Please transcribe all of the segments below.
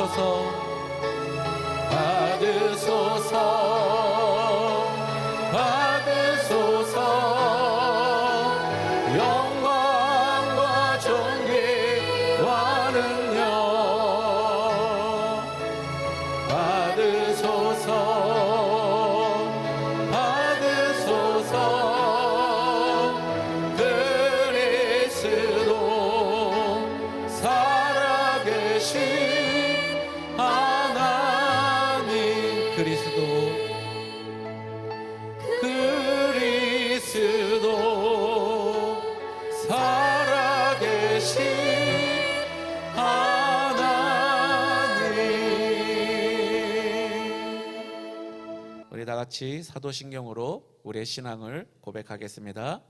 받으소서 받으소서 받으소서 영광과 존귀와 능력 받으소서 받으소서 그리스도 살아계신 하나님 그리스도 살아계신 하나님. 우리 다 같이 사도신경으로 우리의 신앙을 고백하겠습니다.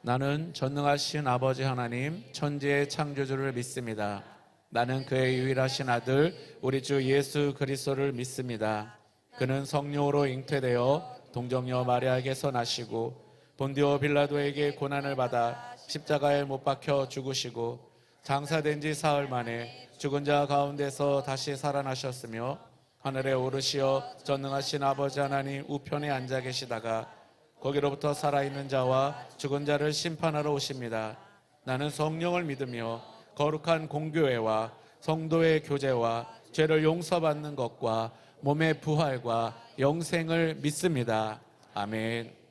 나는 전능하신 아버지 하나님 천지의 창조주를 믿습니다. 나는 그의 유일하신 아들 우리 주 예수 그리스도를 믿습니다. 그는 성령으로 잉태되어 동정녀 마리아에게서 나시고 본디오 빌라도에게 고난을 받아 십자가에 못 박혀 죽으시고 장사된 지 사흘 만에 죽은 자 가운데서 다시 살아나셨으며 하늘에 오르시어 전능하신 아버지 하나님 우편에 앉아 계시다가 거기로부터 살아있는 자와 죽은 자를 심판하러 오십니다. 나는 성령을 믿으며 거룩한 공교회와 성도의 교제와 죄를 용서받는 것과 몸의 부활과 영생을 믿습니다. 아멘.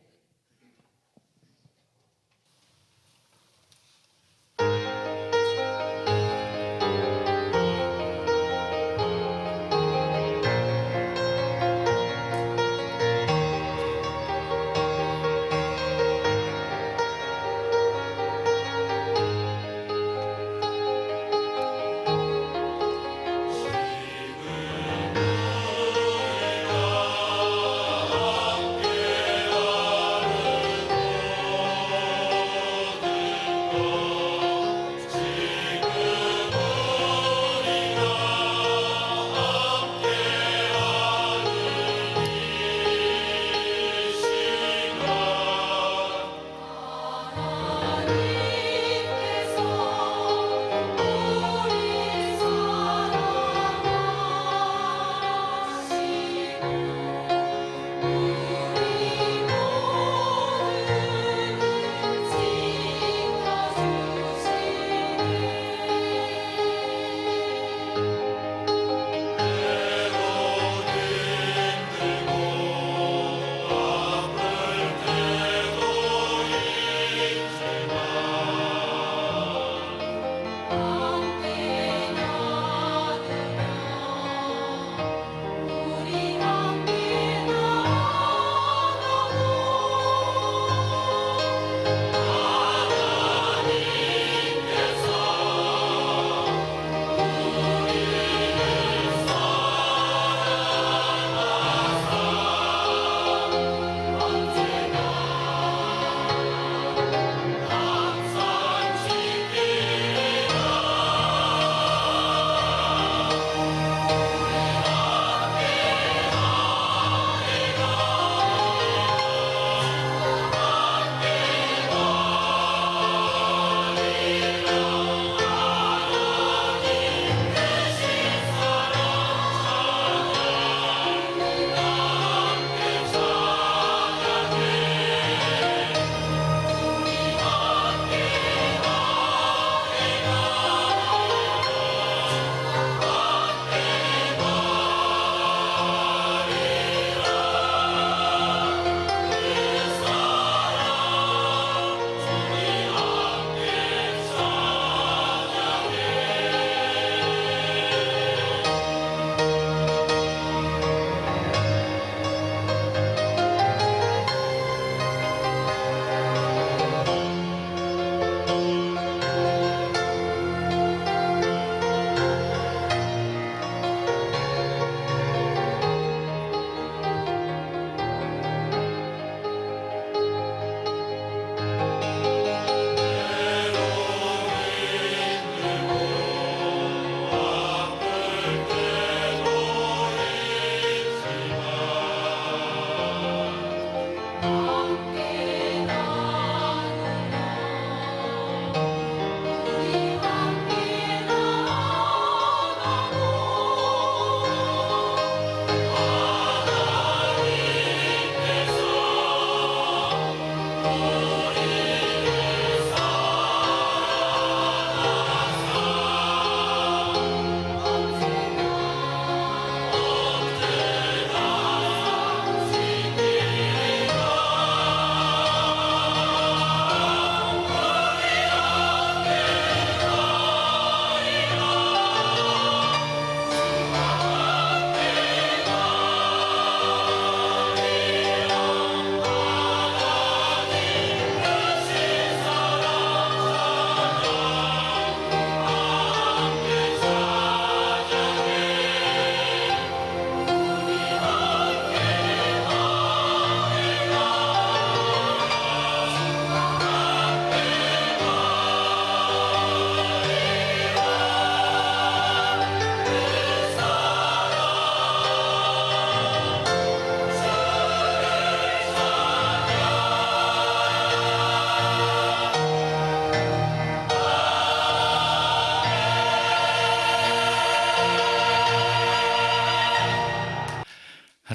함께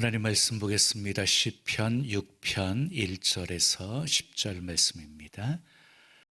하나님 말씀 보겠습니다. 시편 6편 1절에서 10절 말씀입니다.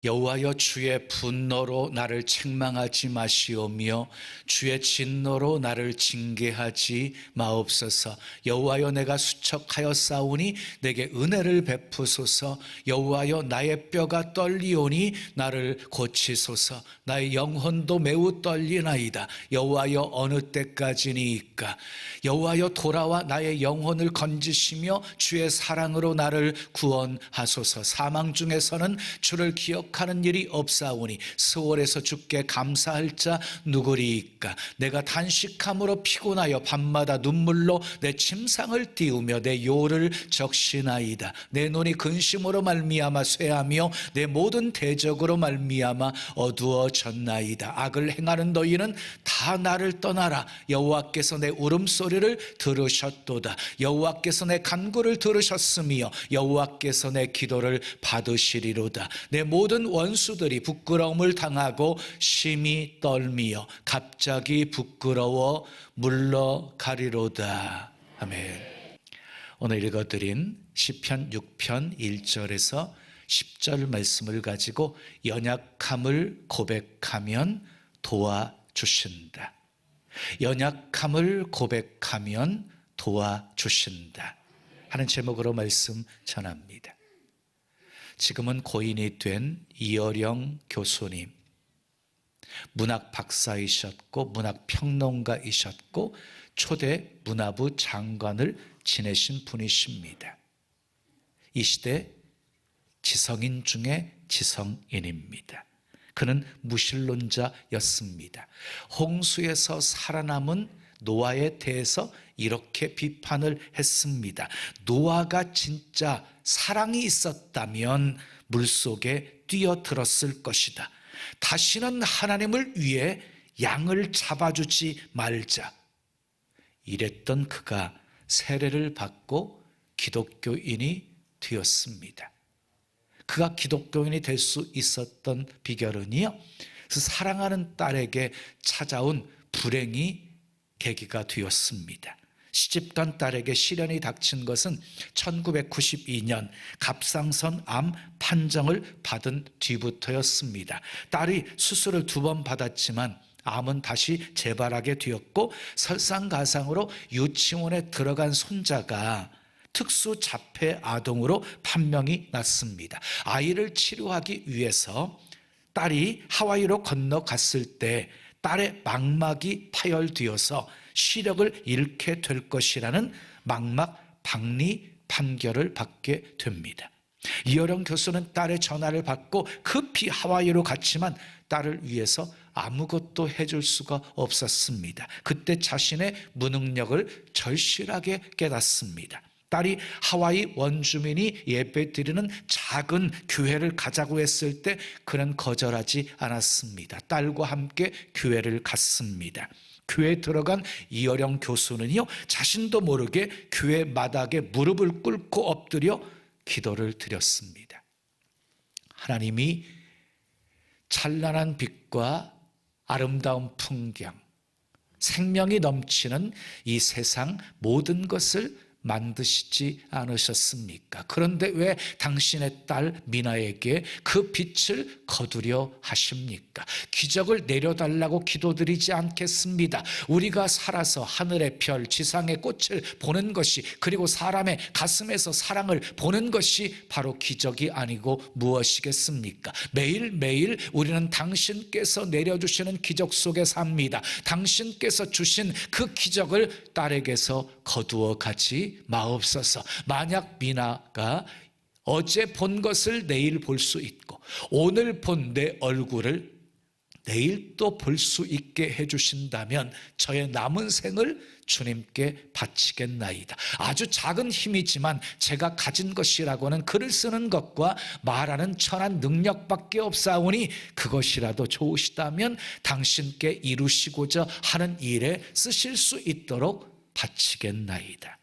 여호와여, 주의 분노로 나를 책망하지 마시오며 주의 진노로 나를 징계하지 마옵소서. 여호와여, 내가 수척하여 싸우니 내게 은혜를 베푸소서. 여호와여, 나의 뼈가 떨리오니 나를 고치소서. 나의 영혼도 매우 떨리나이다. 여호와여, 어느 때까지니이까? 여호와여, 돌아와 나의 영혼을 건지시며 주의 사랑으로 나를 구원하소서. 사망 중에서는 주를 기억하는 일이 없사오니 스월에서 주께 감사할 자 누구리이까? 내가 단식함으로 피곤하여 밤마다 눈물로 내 침상을 띄우며 내 요를 적시나이다. 내 눈이 근심으로 말미암아 쇠하며 내 모든 대적으로 말미암아 어두워졌나이다. 악을 행하는 너희는 다 나를 떠나라. 여호와께서 내 울음소리를 들으셨도다. 여호와께서 내 간구를 들으셨으며 여호와께서 내 기도를 받으시리로다. 내 모든 원수들이 부끄러움을 당하고 심히 떨미어 갑자기 부끄러워 물러가리로다. 아멘. 오늘 읽어드린 시편 6편 1절에서 10절 말씀을 가지고 연약함을 고백하면 도와주신다. 연약함을 고백하면 도와주신다 하는 제목으로 말씀 전합니다. 지금은 고인이 된 이어령 교수님, 문학 박사이셨고 문학평론가이셨고 초대 문화부 장관을 지내신 분이십니다. 이 시대 지성인 중에 지성인입니다. 그는 무신론자였습니다. 홍수에서 살아남은 노아에 대해서 이렇게 비판을 했습니다. 노아가 진짜 사랑이 있었다면 물속에 뛰어들었을 것이다. 다시는 하나님을 위해 양을 잡아주지 말자. 이랬던 그가 세례를 받고 기독교인이 되었습니다. 그가 기독교인이 될 수 있었던 비결은요, 그 사랑하는 딸에게 찾아온 불행이 계기가 되었습니다. 시집간 딸에게 시련이 닥친 것은 1992년 갑상선 암 판정을 받은 뒤부터였습니다. 딸이 수술을 2번 받았지만 암은 다시 재발하게 되었고 설상가상으로 유치원에 들어간 손자가 특수자폐 아동으로 판명이 났습니다. 아이를 치료하기 위해서 딸이 하와이로 건너갔을 때 딸의 망막이 파열되어서 시력을 잃게 될 것이라는 망막 박리 판결을 받게 됩니다. 이어령 교수는 딸의 전화를 받고 급히 하와이로 갔지만 딸을 위해서 아무것도 해줄 수가 없었습니다. 그때 자신의 무능력을 절실하게 깨닫습니다. 딸이 하와이 원주민이 예배드리는 작은 교회를 가자고 했을 때 그는 거절하지 않았습니다. 딸과 함께 교회를 갔습니다. 교회에 들어간 이어령 교수는요, 자신도 모르게 교회 마당에 무릎을 꿇고 엎드려 기도를 드렸습니다. 하나님이 찬란한 빛과 아름다운 풍경, 생명이 넘치는 이 세상 모든 것을 만드시지 않으셨습니까? 그런데 왜 당신의 딸 미나에게 그 빛을 거두려 하십니까? 기적을 내려달라고 기도드리지 않겠습니다. 우리가 살아서 하늘의 별, 지상의 꽃을 보는 것이, 그리고 사람의 가슴에서 사랑을 보는 것이 바로 기적이 아니고 무엇이겠습니까? 매일매일 우리는 당신께서 내려주시는 기적 속에 삽니다. 당신께서 주신 그 기적을 딸에게서 거두어 가지 마옵소서. 만약 미나가 어제 본 것을 내일 볼 수 있고 오늘 본 내 얼굴을 내일 또 볼 수 있게 해주신다면 저의 남은 생을 주님께 바치겠나이다. 아주 작은 힘이지만 제가 가진 것이라고는 글을 쓰는 것과 말하는 천한 능력밖에 없사오니 그것이라도 좋으시다면 당신께 이루시고자 하는 일에 쓰실 수 있도록 바치겠나이다.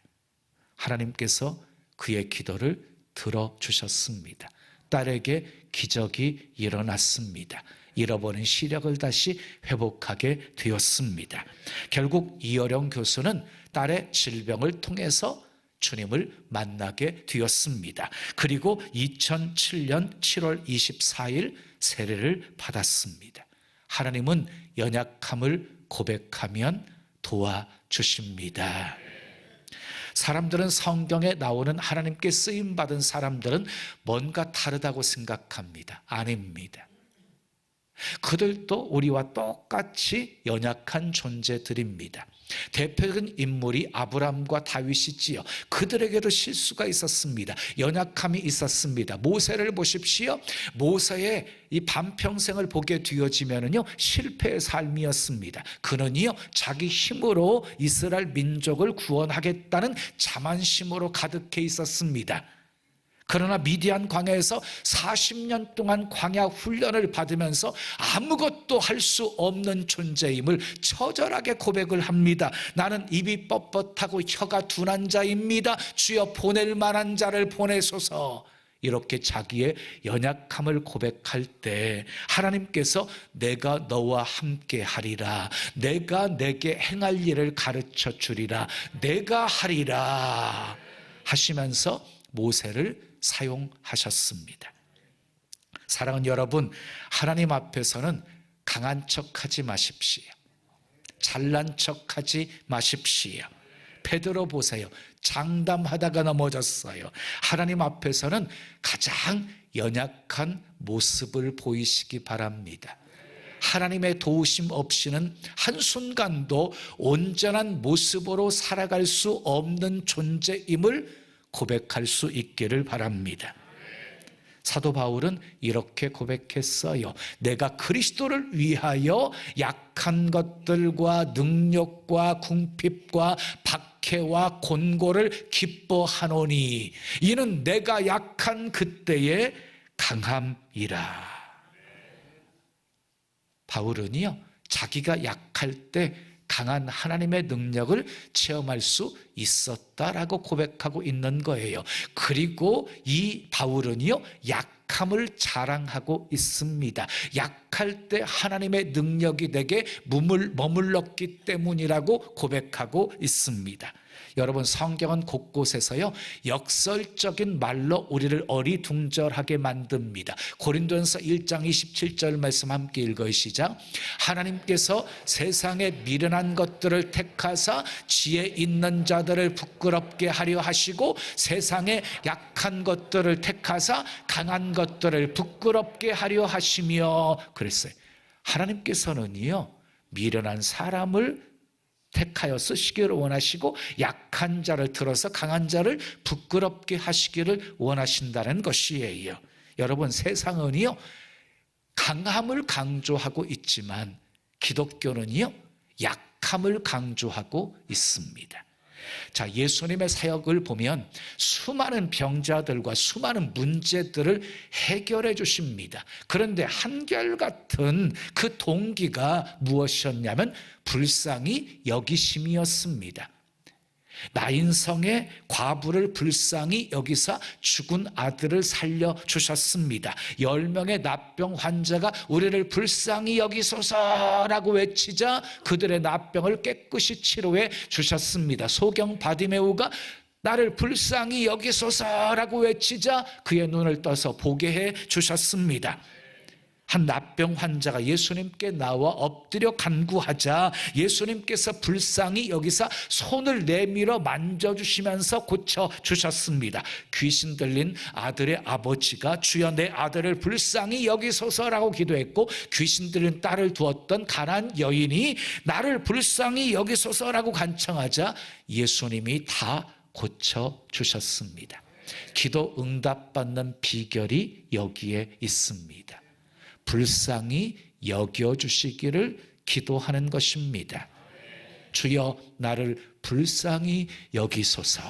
하나님께서 그의 기도를 들어주셨습니다. 딸에게 기적이 일어났습니다. 잃어버린 시력을 다시 회복하게 되었습니다. 결국 이어령 교수는 딸의 질병을 통해서 주님을 만나게 되었습니다. 그리고 2007년 7월 24일 세례를 받았습니다. 하나님은 연약함을 고백하면 도와주십니다. 사람들은 성경에 나오는 하나님께 쓰임받은 사람들은 뭔가 다르다고 생각합니다. 아닙니다. 그들도 우리와 똑같이 연약한 존재들입니다. 대표적인 인물이 아브람과 다윗이지요. 그들에게도 실수가 있었습니다. 연약함이 있었습니다. 모세를 보십시오. 모세의 이 반평생을 보게 되어지면은요, 실패의 삶이었습니다. 그는요, 자기 힘으로 이스라엘 민족을 구원하겠다는 자만심으로 가득해 있었습니다. 그러나 미디안 광야에서 40년 동안 광야 훈련을 받으면서 아무것도 할 수 없는 존재임을 처절하게 고백을 합니다. 나는 입이 뻣뻣하고 혀가 둔한 자입니다. 주여 보낼 만한 자를 보내소서. 이렇게 자기의 연약함을 고백할 때 하나님께서 내가 너와 함께 하리라, 내가 내게 행할 일을 가르쳐 주리라, 내가 하리라 하시면서 모세를 사용하셨습니다. 사랑하는 여러분, 하나님 앞에서는 강한 척하지 마십시오. 잘난 척하지 마십시오. 베드로 보세요. 장담하다가 넘어졌어요. 하나님 앞에서는 가장 연약한 모습을 보이시기 바랍니다. 하나님의 도우심 없이는 한순간도 온전한 모습으로 살아갈 수 없는 존재임을 고백할 수 있기를 바랍니다. 사도 바울은 이렇게 고백했어요. 내가 그리스도를 위하여 약한 것들과 능력과 궁핍과 박해와 곤고를 기뻐하노니 이는 내가 약한 그때의 강함이라. 바울은요, 자기가 약할 때 강한 하나님의 능력을 체험할 수 있었다라고 고백하고 있는 거예요. 그리고 이 바울은요, 약함을 자랑하고 있습니다. 약할 때 하나님의 능력이 내게 머물렀기 때문이라고 고백하고 있습니다. 여러분, 성경은 곳곳에서요, 역설적인 말로 우리를 어리둥절하게 만듭니다. 고린도전서 1장 27절 말씀 함께 읽어요. 시작. 하나님께서 세상에 미련한 것들을 택하사 지혜 있는 자들을 부끄럽게 하려 하시고 세상에 약한 것들을 택하사 강한 것들을 부끄럽게 하려 하시며 그랬어요. 하나님께서는요, 미련한 사람을 택하여 쓰시기를 원하시고 약한 자를 들어서 강한 자를 부끄럽게 하시기를 원하신다는 것이에요. 여러분, 세상은요, 강함을 강조하고 있지만 기독교는요, 약함을 강조하고 있습니다. 자, 예수님의 사역을 보면 수많은 병자들과 수많은 문제들을 해결해 주십니다. 그런데 한결같은 그 동기가 무엇이었냐면 불쌍히 여기심이었습니다. 나인성의 과부를 불쌍히 여기사 죽은 아들을 살려주셨습니다. 10명의 납병 환자가 우리를 불쌍히 여기소서라고 외치자 그들의 납병을 깨끗이 치료해 주셨습니다. 소경 바디메우가 나를 불쌍히 여기소서라고 외치자 그의 눈을 떠서 보게 해 주셨습니다. 한 납병 환자가 예수님께 나와 엎드려 간구하자 예수님께서 불쌍히 여기서 손을 내밀어 만져주시면서 고쳐주셨습니다. 귀신 들린 아들의 아버지가 주여 내 아들을 불쌍히 여기소서라고 기도했고 귀신 들린 딸을 두었던 가난한 여인이 나를 불쌍히 여기소서라고 간청하자 예수님이 다 고쳐주셨습니다. 기도 응답받는 비결이 여기에 있습니다. 불쌍히 여겨주시기를 기도하는 것입니다. 주여 나를 불쌍히 여기소서.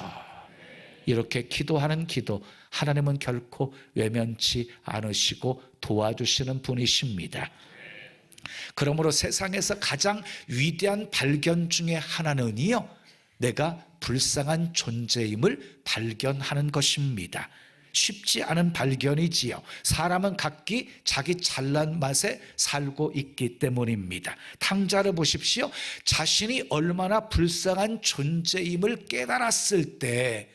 이렇게 기도하는 기도 하나님은 결코 외면치 않으시고 도와주시는 분이십니다. 그러므로 세상에서 가장 위대한 발견 중에 하나는요, 내가 불쌍한 존재임을 발견하는 것입니다. 쉽지 않은 발견이지요. 사람은 각기 자기 잘난 맛에 살고 있기 때문입니다. 탕자를 보십시오. 자신이 얼마나 불쌍한 존재임을 깨달았을 때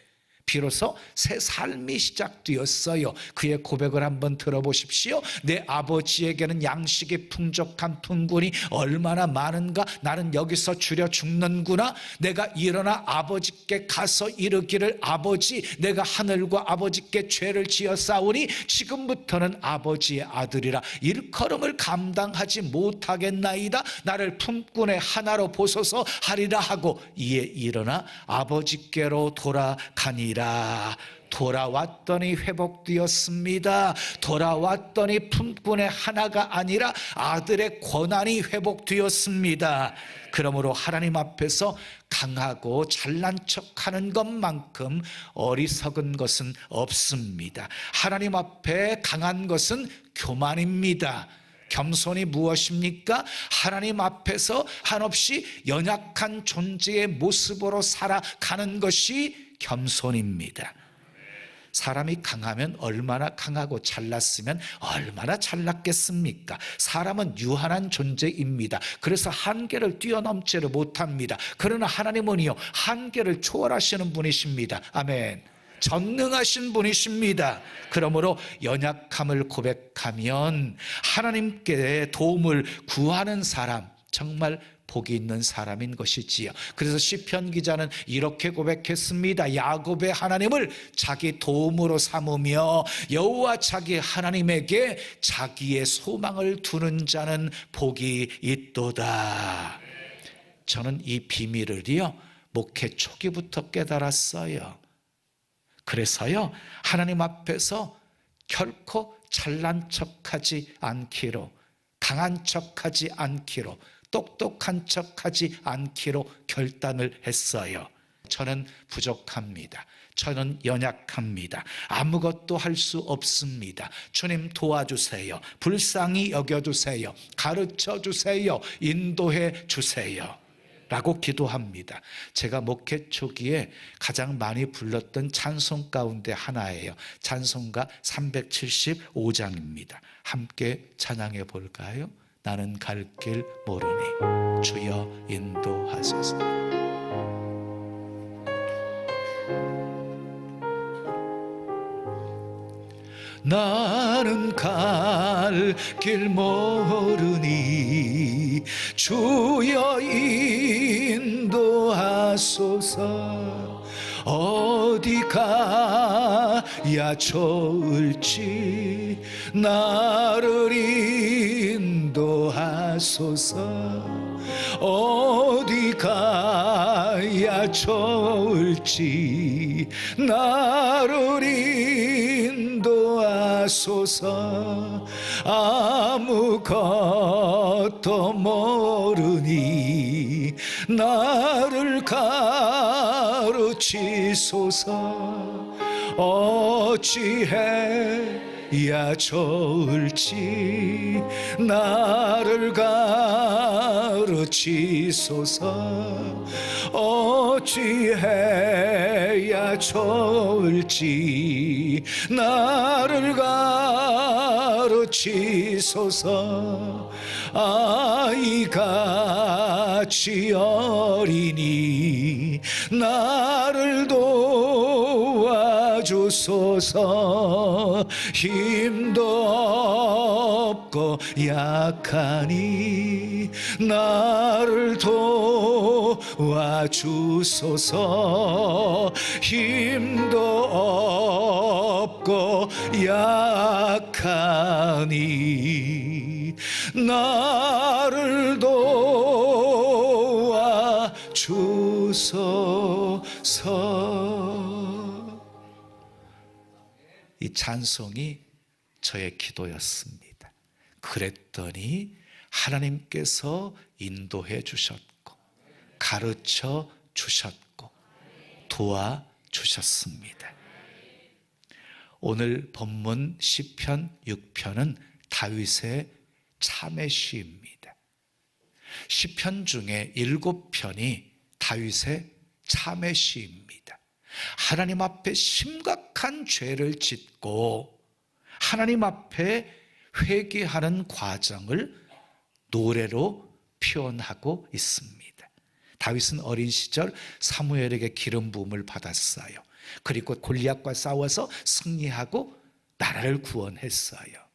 비로소 새 삶이 시작되었어요. 그의 고백을 한번 들어보십시오. 내 아버지에게는 양식이 풍족한 품꾼이 얼마나 많은가. 나는 여기서 줄여 죽는구나. 내가 일어나 아버지께 가서 이르기를 아버지, 내가 하늘과 아버지께 죄를 지었사오니 지금부터는 아버지의 아들이라. 일컬음을 감당하지 못하겠나이다. 나를 품꾼의 하나로 보소서 하리라 하고 이에 일어나 아버지께로 돌아가니라. 돌아왔더니 회복되었습니다. 돌아왔더니 품꾼의 하나가 아니라 아들의 권한이 회복되었습니다. 그러므로 하나님 앞에서 강하고 잘난 척하는 것만큼 어리석은 것은 없습니다. 하나님 앞에 강한 것은 교만입니다. 겸손이 무엇입니까? 하나님 앞에서 한없이 연약한 존재의 모습으로 살아가는 것이 겸손입니다. 사람이 강하면 얼마나 강하고 잘났으면 얼마나 잘났겠습니까? 사람은 유한한 존재입니다. 그래서 한계를 뛰어넘지를 못합니다. 그러나 하나님은요, 한계를 초월하시는 분이십니다. 아멘. 전능하신 분이십니다. 그러므로 연약함을 고백하면 하나님께 도움을 구하는 사람, 정말 복이 있는 사람인 것이지요. 그래서 시편 기자는 이렇게 고백했습니다. 야곱의 하나님을 자기 도움으로 삼으며 여호와 자기 하나님에게 자기의 소망을 두는 자는 복이 있도다. 저는 이 비밀을요, 목회 초기부터 깨달았어요. 그래서요, 하나님 앞에서 결코 잘난 척하지 않기로, 강한 척하지 않기로, 똑똑한 척하지 않기로 결단을 했어요. 저는 부족합니다. 저는 연약합니다. 아무것도 할 수 없습니다. 주님 도와주세요. 불쌍히 여겨주세요. 가르쳐주세요. 인도해 주세요. 라고 기도합니다. 제가 목회 초기에 가장 많이 불렀던 찬송 가운데 하나예요. 찬송가 375장입니다. 함께 찬양해 볼까요? 나는 갈 길 모르니 주여 인도하소서. 나는 갈 길 모르니 주여 인도하소서. 어디 가야 좋을지 나를 인도하소서. 어디 가야 좋을지 나를 인도하소서. 아무것도 모르니 나를 가르치소서. 어찌해야 좋을지 나를 가르치소서. 어찌해야 좋을지 나를 가르치소서. 아이같이 어리니 나를 도와주소서. 힘도 없고 약하니 나를 도와주소서. 힘도 없고 약하니 나를 도와주소서. 이 찬송이 저의 기도였습니다. 그랬더니 하나님께서 인도해 주셨고 가르쳐 주셨고 도와주셨습니다. 오늘 본문 시편 6편은 다윗의 참회 시입니다. 시편 중에 7편이 다윗의 참회 시입니다. 하나님 앞에 심각한 죄를 짓고 하나님 앞에 회개하는 과정을 노래로 표현하고 있습니다. 다윗은 어린 시절 사무엘에게 기름 부음을 받았어요. 그리고 골리앗과 싸워서 승리하고 나라를 구원했어요.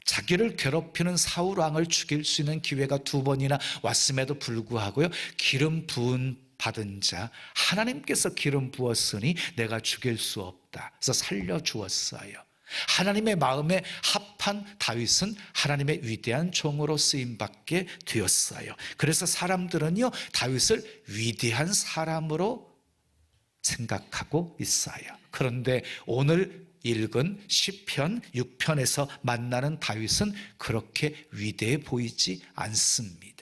자기를 괴롭히는 사울 왕을 죽일 수 있는 기회가 2번이나 왔음에도 불구하고요, 기름 부은 받은 자, 하나님께서 기름 부었으니 내가 죽일 수 없다. 그래서 살려주었어요. 하나님의 마음에 합한 다윗은 하나님의 위대한 종으로 쓰임받게 되었어요. 그래서 사람들은요, 다윗을 위대한 사람으로 생각하고 있어요. 그런데 오늘 읽은 시편 6편에서 만나는 다윗은 그렇게 위대해 보이지 않습니다.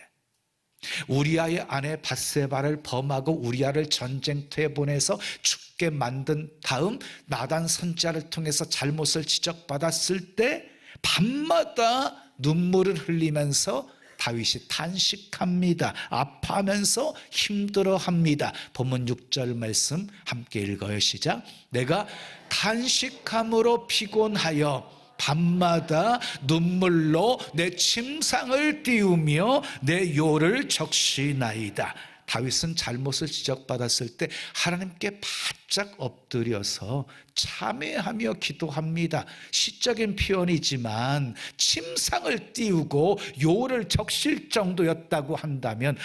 우리아의 아내 밧세바를 범하고 우리아를 전쟁터에 보내서 죽게 만든 다음 나단 선지자를 통해서 잘못을 지적받았을 때 밤마다 눈물을 흘리면서 다윗이 탄식합니다. 아파하면서 힘들어합니다. 본문 6절 말씀 함께 읽어요. 시작. 내가 탄식함으로 피곤하여 밤마다 눈물로 내 침상을 띄우며 내 요를 적시나이다. 다윗은 잘못을 지적받았을 때 하나님께 바짝 엎드려서 참회하며 기도합니다. 시적인 표현이지만 침상을 띄우고 요를 적실 정도였다고 한다면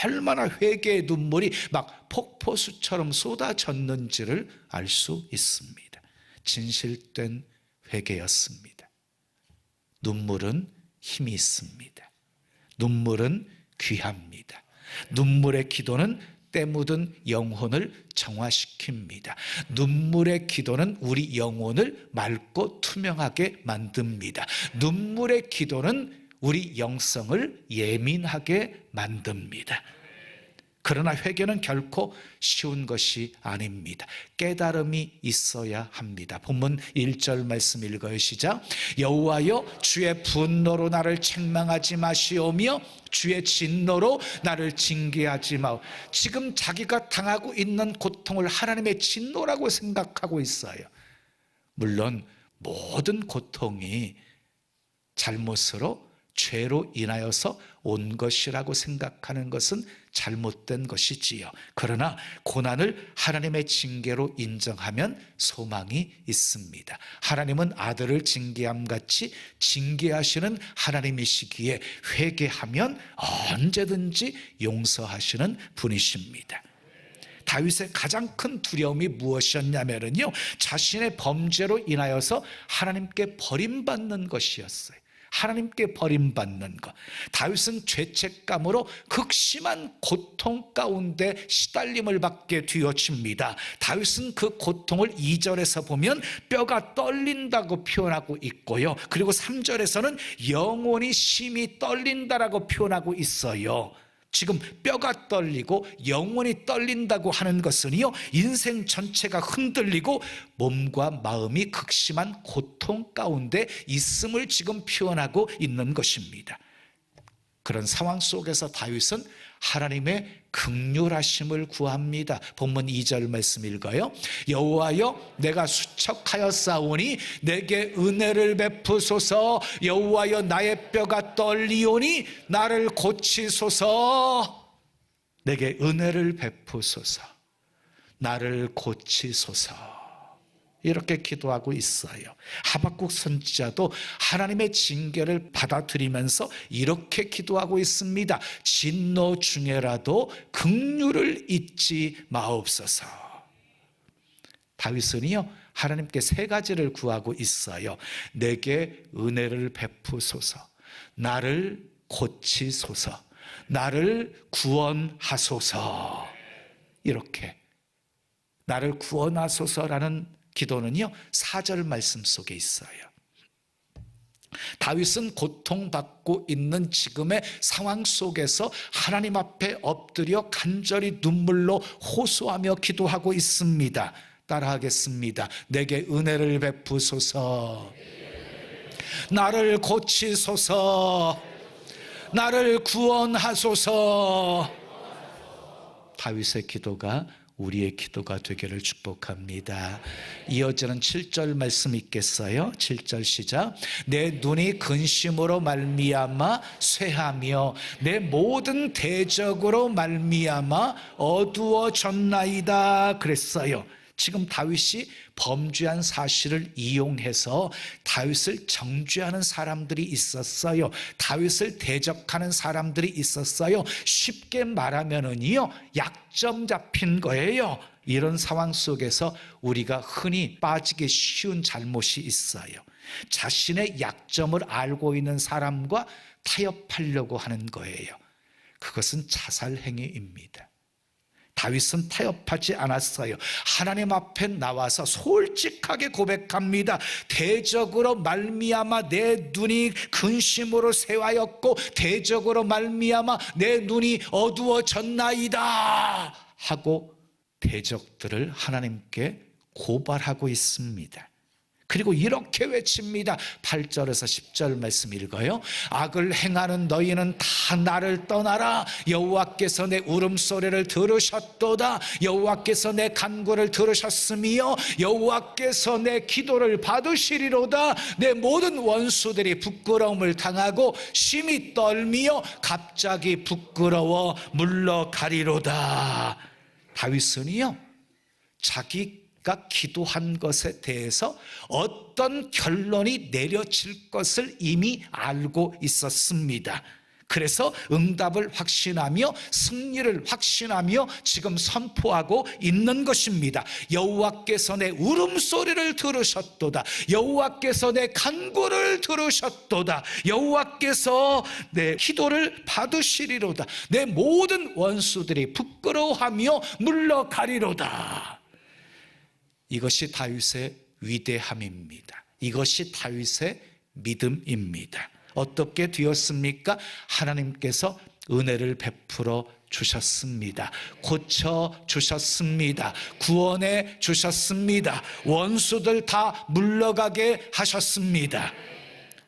얼마나 회개의 눈물이 막 폭포수처럼 쏟아졌는지를 알 수 있습니다. 진실된 회개였습니다. 눈물은 힘이 있습니다. 눈물은 귀합니다. 눈물의 기도는 때 묻은 영혼을 정화시킵니다. 눈물의 기도는 우리 영혼을 맑고 투명하게 만듭니다. 눈물의 기도는 우리 영성을 예민하게 만듭니다. 그러나 회개는 결코 쉬운 것이 아닙니다. 깨달음이 있어야 합니다. 본문 1절 말씀 읽어요. 시작. 여호와여 주의 분노로 나를 책망하지 마시오며 주의 진노로 나를 징계하지 마오. 지금 자기가 당하고 있는 고통을 하나님의 진노라고 생각하고 있어요. 물론 모든 고통이 잘못으로 죄로 인하여서 온 것이라고 생각하는 것은 잘못된 것이지요. 그러나 고난을 하나님의 징계로 인정하면 소망이 있습니다. 하나님은 아들을 징계함같이 징계하시는 하나님이시기에 회개하면 언제든지 용서하시는 분이십니다. 다윗의 가장 큰 두려움이 무엇이었냐면요, 자신의 범죄로 인하여서 하나님께 버림받는 것이었어요. 하나님께 버림받는 것. 다윗은 죄책감으로 극심한 고통 가운데 시달림을 받게 되어집니다. 다윗은 그 고통을 2절에서 보면 뼈가 떨린다고 표현하고 있고요, 그리고 3절에서는 영혼이 심히 떨린다라고 표현하고 있어요. 지금 뼈가 떨리고 영혼이 떨린다고 하는 것은요, 인생 전체가 흔들리고 몸과 마음이 극심한 고통 가운데 있음을 지금 표현하고 있는 것입니다. 그런 상황 속에서 다윗은 하나님의 긍휼하심을 구합니다. 본문 2절 말씀 읽어요. 여호와여 내가 수척하였사오니 내게 은혜를 베푸소서. 여호와여 나의 뼈가 떨리오니 나를 고치소서. 내게 은혜를 베푸소서. 나를 고치소서. 이렇게 기도하고 있어요. 하박국 선지자도 하나님의 징계를 받아들이면서 이렇게 기도하고 있습니다. 진노 중에라도 긍휼을 잊지 마옵소서. 다윗은요, 하나님께 3가지를 구하고 있어요. 내게 은혜를 베푸소서, 나를 고치소서, 나를 구원하소서. 이렇게 나를 구원하소서라는 기도는요, 4절 말씀 속에 있어요. 다윗은 고통받고 있는 지금의 상황 속에서 하나님 앞에 엎드려 간절히 눈물로 호소하며 기도하고 있습니다. 따라하겠습니다. 내게 은혜를 베푸소서, 나를 고치소서, 나를 구원하소서. 다윗의 기도가 우리의 기도가 되기를 축복합니다. 이어지는 7절 말씀 있겠어요? 7절 시작. 내 눈이 근심으로 말미암아 쇠하며 내 모든 대적으로 말미암아 어두워졌나이다 그랬어요. 지금 다윗이 범죄한 사실을 이용해서 다윗을 정죄하는 사람들이 있었어요. 다윗을 대적하는 사람들이 있었어요. 쉽게 말하면은요, 약점 잡힌 거예요. 이런 상황 속에서 우리가 흔히 빠지기 쉬운 잘못이 있어요. 자신의 약점을 알고 있는 사람과 타협하려고 하는 거예요. 그것은 자살 행위입니다. 다윗은 타협하지 않았어요. 하나님 앞에 나와서 솔직하게 고백합니다. 대적으로 말미암아 내 눈이 근심으로 쇠하였고 대적으로 말미암아 내 눈이 어두워졌나이다 하고 대적들을 하나님께 고발하고 있습니다. 그리고 이렇게 외칩니다. 8절에서 10절 말씀 읽어요. 악을 행하는 너희는 다 나를 떠나라. 여호와께서 내 울음소리를 들으셨도다. 여호와께서 내 간구를 들으셨으며 여호와께서 내 기도를 받으시리로다. 내 모든 원수들이 부끄러움을 당하고 심히 떨미어 갑자기 부끄러워 물러가리로다. 다윗은요, 자기가 기도한 것에 대해서 어떤 결론이 내려질 것을 이미 알고 있었습니다. 그래서 응답을 확신하며 승리를 확신하며 지금 선포하고 있는 것입니다. 여호와께서 내 울음소리를 들으셨도다. 여호와께서 내 간구를 들으셨도다. 여호와께서 내 기도를 받으시리로다. 내 모든 원수들이 부끄러워하며 물러가리로다. 이것이 다윗의 위대함입니다. 이것이 다윗의 믿음입니다. 어떻게 되었습니까? 하나님께서 은혜를 베풀어 주셨습니다. 고쳐 주셨습니다. 구원해 주셨습니다. 원수들 다 물러가게 하셨습니다.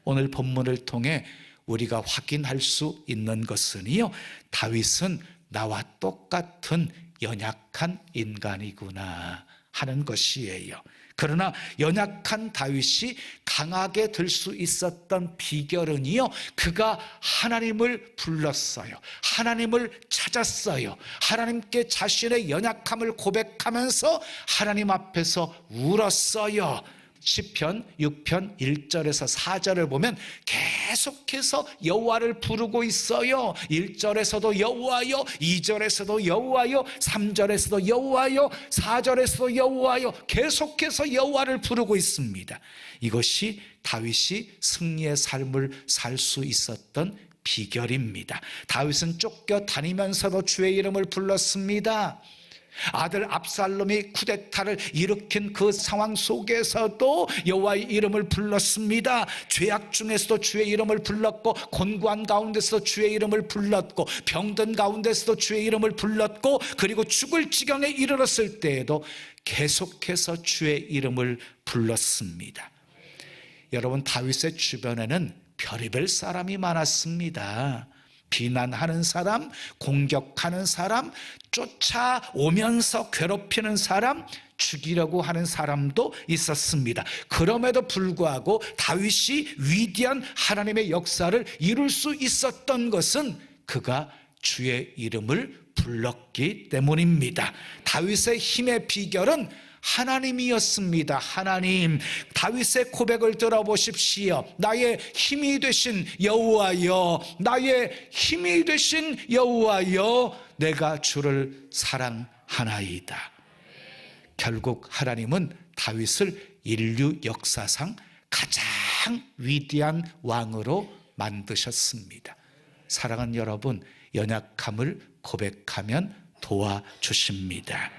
오늘 본문을 통해 우리가 확인할 수 있는 것은요, 다윗은 나와 똑같은 연약한 인간이구나 하는 것이에요. 그러나 연약한 다윗이 강하게 될 수 있었던 비결은요, 그가 하나님을 불렀어요. 하나님을 찾았어요. 하나님께 자신의 연약함을 고백하면서 하나님 앞에서 울었어요. 시편 6편 1절에서 4절을 보면 계속해서 여호와를 부르고 있어요. 1절에서도 여호와여, 2절에서도 여호와여, 3절에서도 여호와여, 4절에서도 여호와여, 계속해서 여호와를 부르고 있습니다. 이것이 다윗이 승리의 삶을 살 수 있었던 비결입니다. 다윗은 쫓겨다니면서도 주의 이름을 불렀습니다. 아들 압살롬이 쿠데타를 일으킨 그 상황 속에서도 여호와의 이름을 불렀습니다. 죄악 중에서도 주의 이름을 불렀고, 곤고한 가운데서도 주의 이름을 불렀고, 병든 가운데서도 주의 이름을 불렀고, 그리고 죽을 지경에 이르렀을 때에도 계속해서 주의 이름을 불렀습니다. 여러분, 다윗의 주변에는 별의별 사람이 많았습니다. 비난하는 사람, 공격하는 사람, 쫓아오면서 괴롭히는 사람, 죽이려고 하는 사람도 있었습니다. 그럼에도 불구하고 다윗이 위대한 하나님의 역사를 이룰 수 있었던 것은 그가 주의 이름을 불렀기 때문입니다. 다윗의 힘의 비결은 하나님이었습니다. 하나님, 다윗의 고백을 들어보십시오. 나의 힘이 되신 여호와여, 나의 힘이 되신 여호와여, 내가 주를 사랑하나이다. 결국 하나님은 다윗을 인류 역사상 가장 위대한 왕으로 만드셨습니다. 사랑하는 여러분, 연약함을 고백하면 도와주십니다.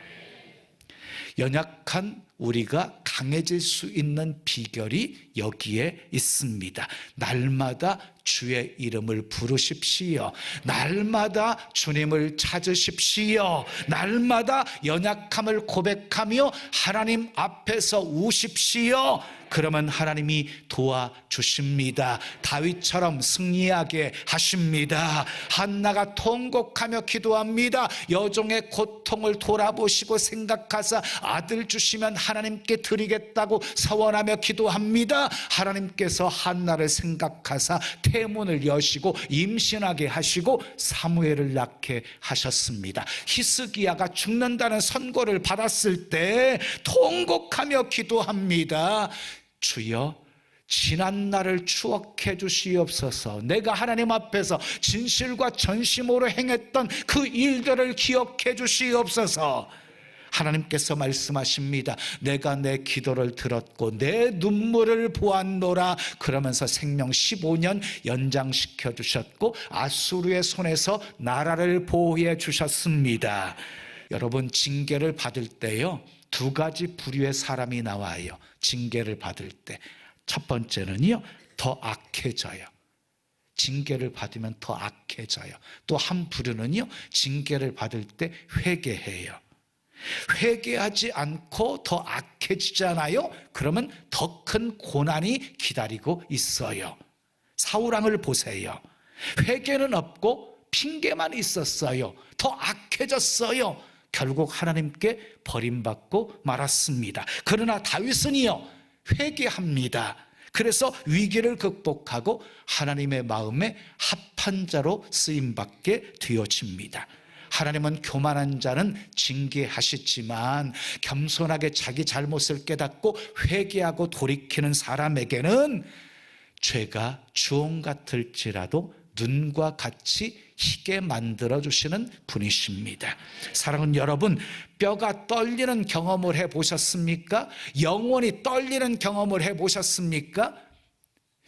연약한 우리가 강해질 수 있는 비결이 여기에 있습니다. 날마다 주의 이름을 부르십시오. 날마다 주님을 찾으십시오. 날마다 연약함을 고백하며 하나님 앞에서 우십시오. 그러면 하나님이 도와주십니다. 다윗처럼 승리하게 하십니다. 한나가 통곡하며 기도합니다. 여종의 고통을 돌아보시고 생각하사 아들 주시면 하나님께 드리겠다고 서원하며 기도합니다. 하나님께서 한나를 생각하사 태문을 여시고 임신하게 하시고 사무엘을 낳게 하셨습니다. 히스기야가 죽는다는 선고를 받았을 때 통곡하며 기도합니다. 주여, 지난 날을 추억해 주시옵소서. 내가 하나님 앞에서 진실과 전심으로 행했던 그 일들을 기억해 주시옵소서. 하나님께서 말씀하십니다. 내가 내 기도를 들었고 내 눈물을 보았노라. 그러면서 생명 15년 연장시켜 주셨고 아수르의 손에서 나라를 보호해 주셨습니다. 여러분, 징계를 받을 때요, 두 가지 부류의 사람이 나와요. 징계를 받을 때 첫 번째는요, 더 악해져요. 징계를 받으면 더 악해져요. 또 한 부류는요, 징계를 받을 때 회개해요. 회개하지 않고 더 악해지잖아요. 그러면 더 큰 고난이 기다리고 있어요. 사울왕을 보세요. 회개는 없고 핑계만 있었어요. 더 악해졌어요. 결국 하나님께 버림받고 말았습니다. 그러나 다윗은요, 회개합니다. 그래서 위기를 극복하고 하나님의 마음에 합한 자로 쓰임받게 되어집니다. 하나님은 교만한 자는 징계하시지만 겸손하게 자기 잘못을 깨닫고 회개하고 돌이키는 사람에게는 죄가 주홍 같을지라도 눈과 같이 희게 만들어주시는 분이십니다. 사랑하는 여러분, 뼈가 떨리는 경험을 해보셨습니까? 영혼이 떨리는 경험을 해보셨습니까?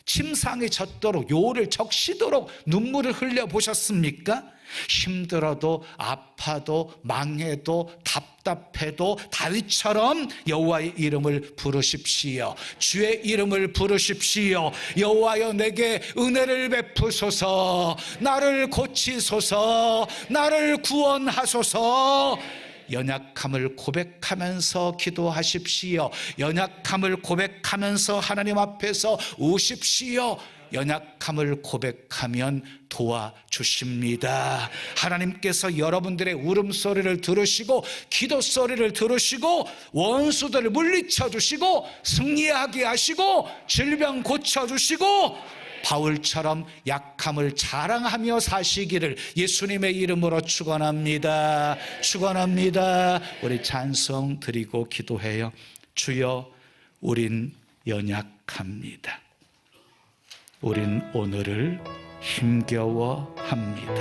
침상이 젖도록, 요를 적시도록 눈물을 흘려보셨습니까? 힘들어도 아파도 망해도 답답해도 다윗처럼 여호와의 이름을 부르십시오. 주의 이름을 부르십시오. 여호와여, 내게 은혜를 베푸소서. 나를 고치소서. 나를 구원하소서. 연약함을 고백하면서 기도하십시오. 연약함을 고백하면서 하나님 앞에서 우십시오. 연약함을 고백하면 도와주십니다. 하나님께서 여러분들의 울음소리를 들으시고 기도 소리를 들으시고 원수들을 물리쳐 주시고 승리하게 하시고 질병 고쳐주시고 바울처럼 약함을 자랑하며 사시기를 예수님의 이름으로 축원합니다. 축원합니다. 우리 찬송 드리고 기도해요. 주여, 우린 연약합니다. 우린 오늘을 힘겨워합니다.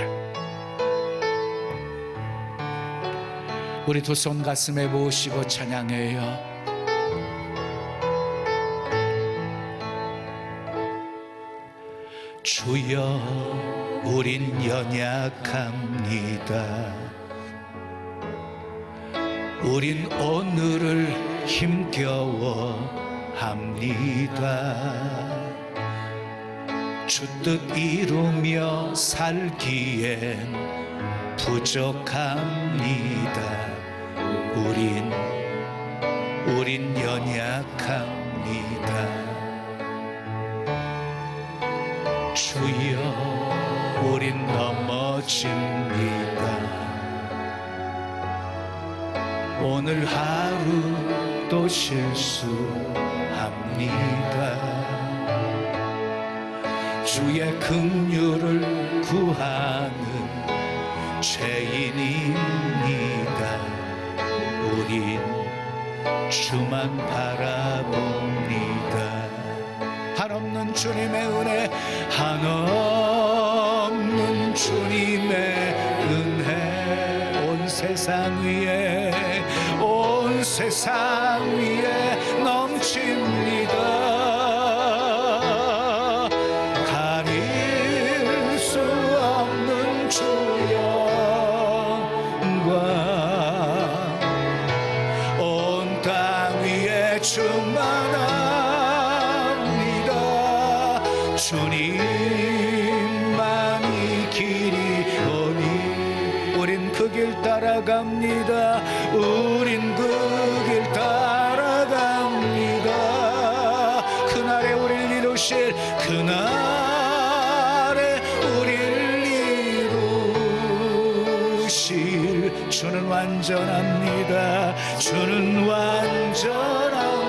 우리 두 손 가슴에 모으시고 찬양해요. 주여, 우린 연약합니다. 우린 오늘을 힘겨워합니다. 주 뜻 이루며 살기엔 부족합니다. 우린 연약합니다. 주여, 우린 넘어집니다. 오늘 하루도 실수합니다. 주의 긍휼을 구하는 죄인입니다. 우린 주만 바라봅니다. 한없는 주님의 은혜, 한없는 주님의 은혜, 온 세상 위에 넘칩니다. 가릴 수 없는 주 영광, 온 땅 위에 주님만이 길이오니 우린 그 길 따라갑니다. 우린 그 길 따라갑니다. 그날에 우릴 이루실 그날에 우릴 이루실 주는 완전합니다. 주는 완전합니다.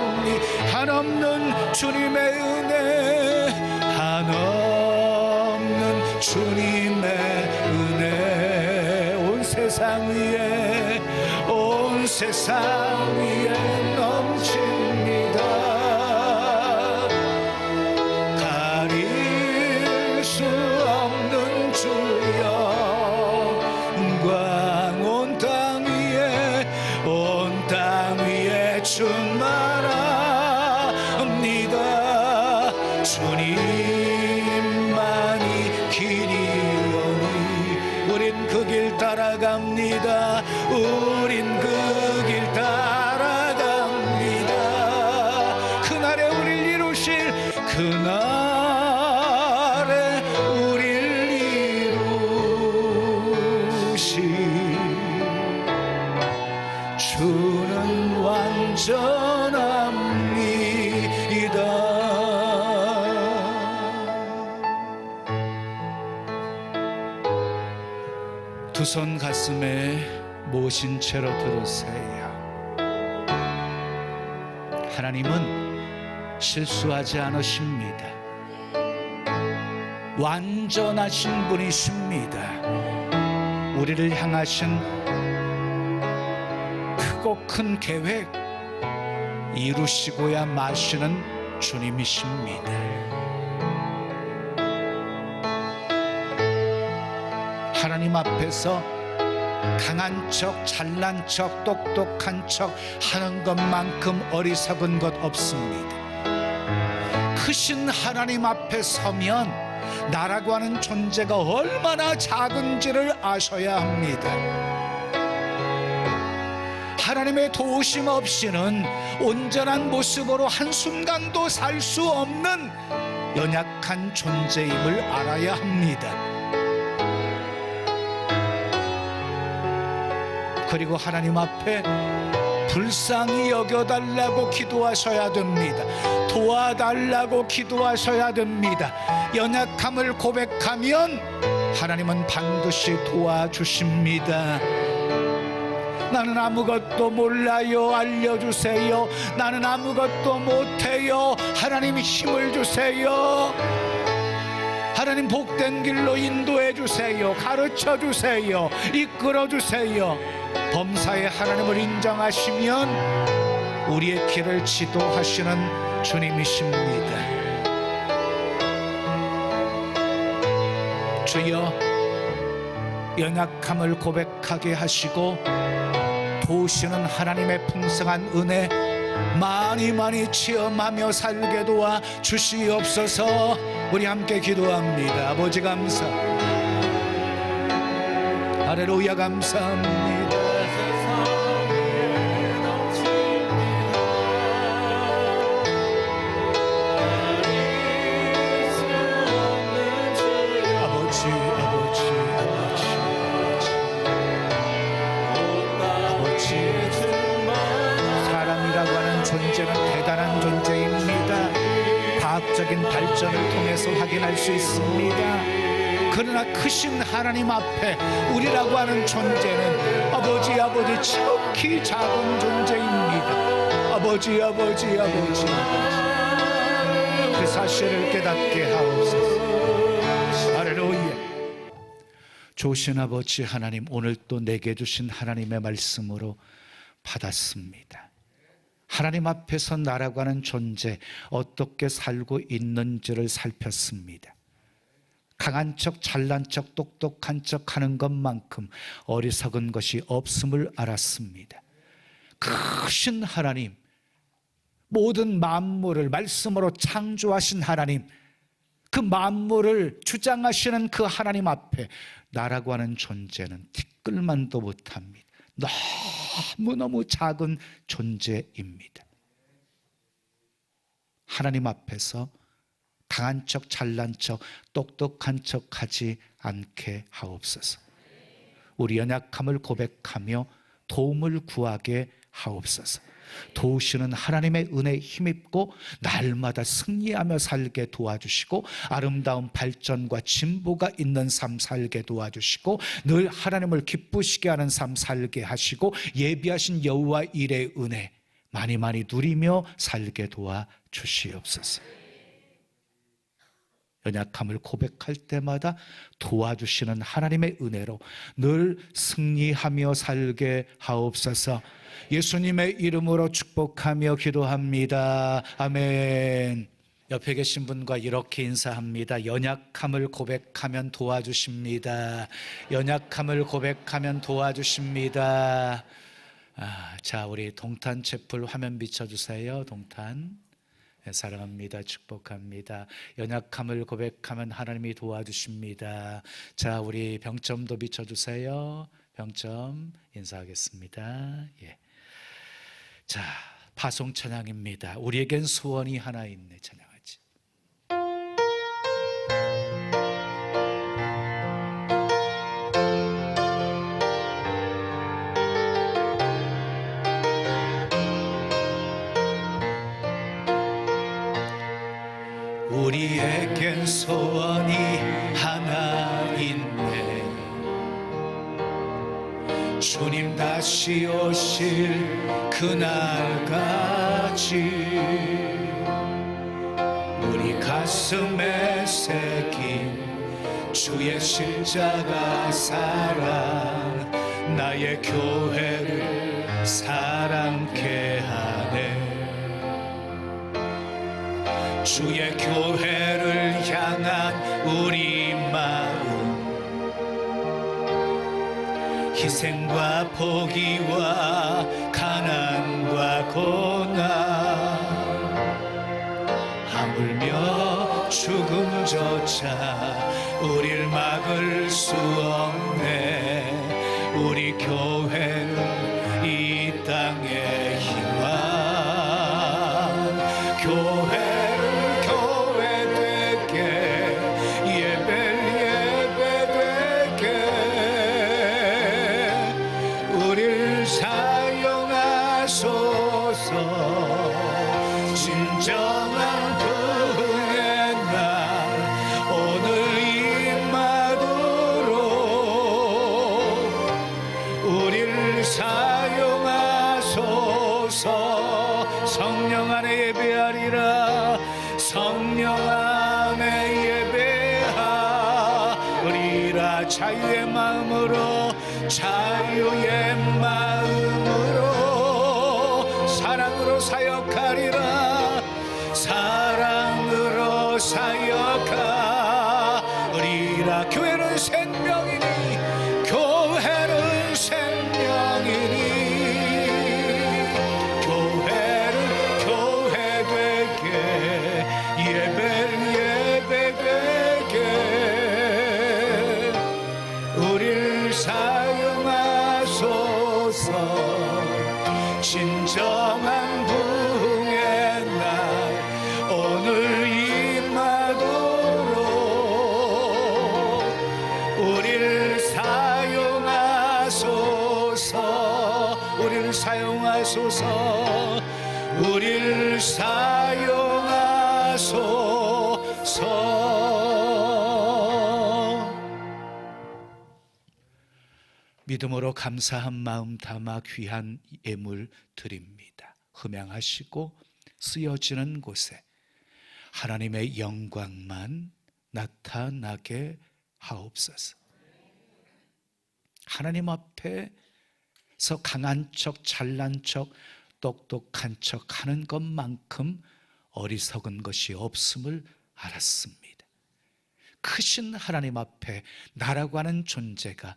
한없는 주님의 은혜, 한없는 주님의 은혜, 온 세상 위에 넘칩니다. 가릴 수 없는 주여 영광 온 땅 위에 충만합니다. 주님만이 길이오니 우린 그 길 따라갑니다. 우린 그 길 따라갑니다. 그날에 우릴 이루실 그날에 우릴 이루실 주는 완전합니다. 두 손 가슴에 모신 채로 들으세요. 하나님은 실수하지 않으십니다. 완전하신 분이십니다. 우리를 향하신 크고 큰 계획 이루시고야 마시는 주님이십니다. 하나님 앞에서 강한 척, 잘난 척, 똑똑한 척 하는 것만큼 어리석은 것 없습니다. 크신 하나님 앞에 서면 나라고 하는 존재가 얼마나 작은지를 아셔야 합니다. 하나님의 도우심 없이는 온전한 모습으로 한순간도 살 수 없는 연약한 존재임을 알아야 합니다. 그리고 하나님 앞에 불쌍히 여겨달라고 기도하셔야 됩니다. 도와달라고 기도하셔야 됩니다. 연약함을 고백하면 하나님은 반드시 도와주십니다. 나는 아무것도 몰라요, 알려주세요. 나는 아무것도 못해요, 하나님 힘을 주세요. 하나님 복된 길로 인도해 주세요. 가르쳐 주세요. 이끌어 주세요. 범사의 하나님을 인정하시면 우리의 길을 지도하시는 주님이십니다. 주여, 연약함을 고백하게 하시고 도우시는 하나님의 풍성한 은혜 많이 체험하며 살게 도와 주시옵소서. 우리 함께 기도합니다. 아버지 감사, 할렐루야 감사합니다. 사람이라고 하는 존재는 대단한 존재입니다. 과학적인 발전을 통해서 확인할 수 있습니다. 그러나 크신 하나님 앞에 우리라고 하는 존재는 아버지 지극히 작은 존재입니다. 아버지 그 사실을 깨닫게 하옵소서. 할렐루야. 좋으신 아버지 하나님, 오늘 또 내게 주신 하나님의 말씀으로 받았습니다. 하나님 앞에서 나라고 하는 존재 어떻게 살고 있는지를 살폈습니다. 강한 척, 잘난 척, 똑똑한 척 하는 것만큼 어리석은 것이 없음을 알았습니다. 크신 하나님, 모든 만물을 말씀으로 창조하신 하나님, 그 만물을 주장하시는 그 하나님 앞에 나라고 하는 존재는 티끌만도 못합니다. 너무너무 작은 존재입니다. 하나님 앞에서 강한 척 잘난 척 똑똑한 척 하지 않게 하옵소서. 우리 연약함을 고백하며 도움을 구하게 하옵소서. 도우시는 하나님의 은혜에 힘입고 날마다 승리하며 살게 도와주시고 아름다운 발전과 진보가 있는 삶 살게 도와주시고 늘 하나님을 기쁘시게 하는 삶 살게 하시고 예비하신 여호와 일의 은혜 많이 많이 누리며 살게 도와주시옵소서. 연약함을 고백할 때마다 도와주시는 하나님의 은혜로 늘 승리하며 살게 하옵소서. 예수님의 이름으로 축복하며 기도합니다. 아멘. 옆에 계신 분과 이렇게 인사합니다. 연약함을 고백하면 도와주십니다. 연약함을 고백하면 도와주십니다. 자, 우리 동탄 채플 화면 비춰주세요. 동탄. 사랑합니다. 축복합니다. 연약함을 고백하면 하나님이 도와주십니다. 자, 우리 병점도 비춰주세요. 병점 인사하겠습니다. 예. 자, 파송 찬양입니다. 우리에겐 소원이 하나 있네. 찬양하지. 우리에겐 소원이 하나 있네. 주님 다시 오실 그날까지 우리 가슴에 새긴 주의 십자가 사랑 나의 교회를 사랑케 하네. 주의 교회를 향한 우리 마음 희생과 포기와 가난과 고난 하물며 죽음조차 우릴 막을 수 없네. 우리 교회는 이 땅의 희망 교회를 교회 되게 예배를 예배 되게 우릴 사용하소서. 진정한 부흥의 날 오늘 임하도록 우릴 사용하소서. 성령 안에 예배하리라. 성령 안에 예배하리라. 자유의 마음으로 자유의 마음으로 사랑으로 사역하리라. 사랑으로 사역하리라. 교회는 생명이니 교회는 생명이니 교회를 교회 되게 예배를 예배 되게 우릴 사용하소서. 진정한 부흥의 날 오늘 임하도록 우릴 사용하소서. 우릴 사용하소서. 우릴 사용하소서. 믿음으로 감사한 마음 담아 귀한 예물 드립니다. 흠양하시고 쓰여지는 곳에 하나님의 영광만 나타나게 하옵소서. 하나님 앞에서 강한 척, 잘난 척, 똑똑한 척 하는 것만큼 어리석은 것이 없음을 알았습니다. 크신 하나님 앞에 나라고 하는 존재가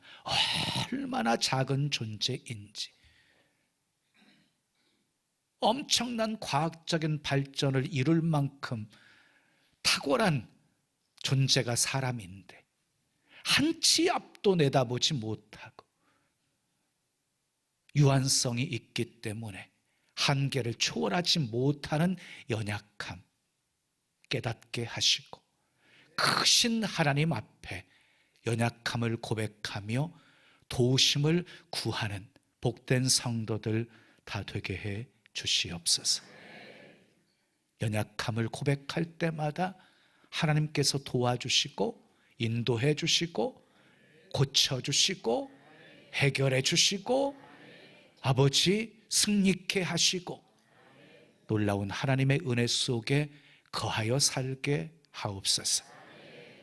얼마나 작은 존재인지, 엄청난 과학적인 발전을 이룰 만큼 탁월한 존재가 사람인데 한 치 앞도 내다보지 못하고 유한성이 있기 때문에 한계를 초월하지 못하는 연약함, 깨닫게 하시고 크신 하나님 앞에 연약함을 고백하며 도우심을 구하는 복된 성도들 다 되게 해 주시옵소서. 연약함을 고백할 때마다 하나님께서 도와주시고 인도해 주시고 고쳐주시고 해결해 주시고 아버지 승리케 하시고 놀라운 하나님의 은혜 속에 거하여 살게 하옵소서.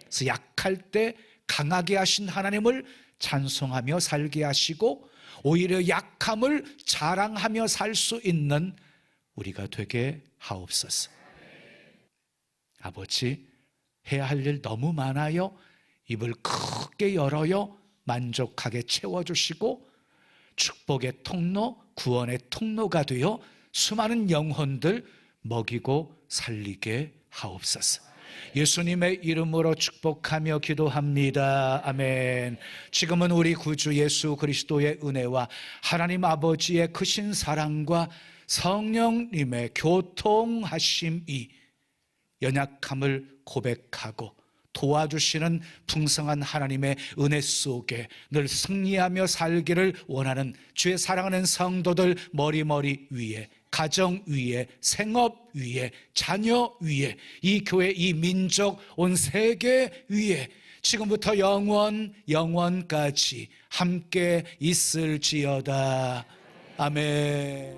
그래서 약할 때 강하게 하신 하나님을 찬송하며 살게 하시고 오히려 약함을 자랑하며 살 수 있는 우리가 되게 하옵소서. 아버지, 해야 할 일 너무 많아요. 입을 크게 열어요. 만족하게 채워주시고 축복의 통로, 구원의 통로가 되어 수많은 영혼들 먹이고 살리게 하옵소서. 예수님의 이름으로 축복하며 기도합니다. 아멘. 지금은 우리 구주 예수 그리스도의 은혜와 하나님 아버지의 크신 사랑과 성령님의 교통하심이 연약함을 고백하고 도와주시는 풍성한 하나님의 은혜 속에 늘 승리하며 살기를 원하는 주의 사랑하는 성도들 머리머리 위에, 가정 위에, 생업 위에, 자녀 위에, 이 교회, 이 민족, 온 세계 위에 지금부터 영원까지 함께 있을지어다. 아멘.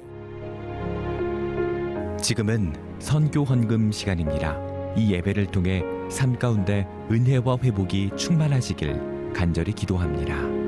지금은 선교 헌금 시간입니다. 이 예배를 통해 삶 가운데 은혜와 회복이 충만하시길 간절히 기도합니다.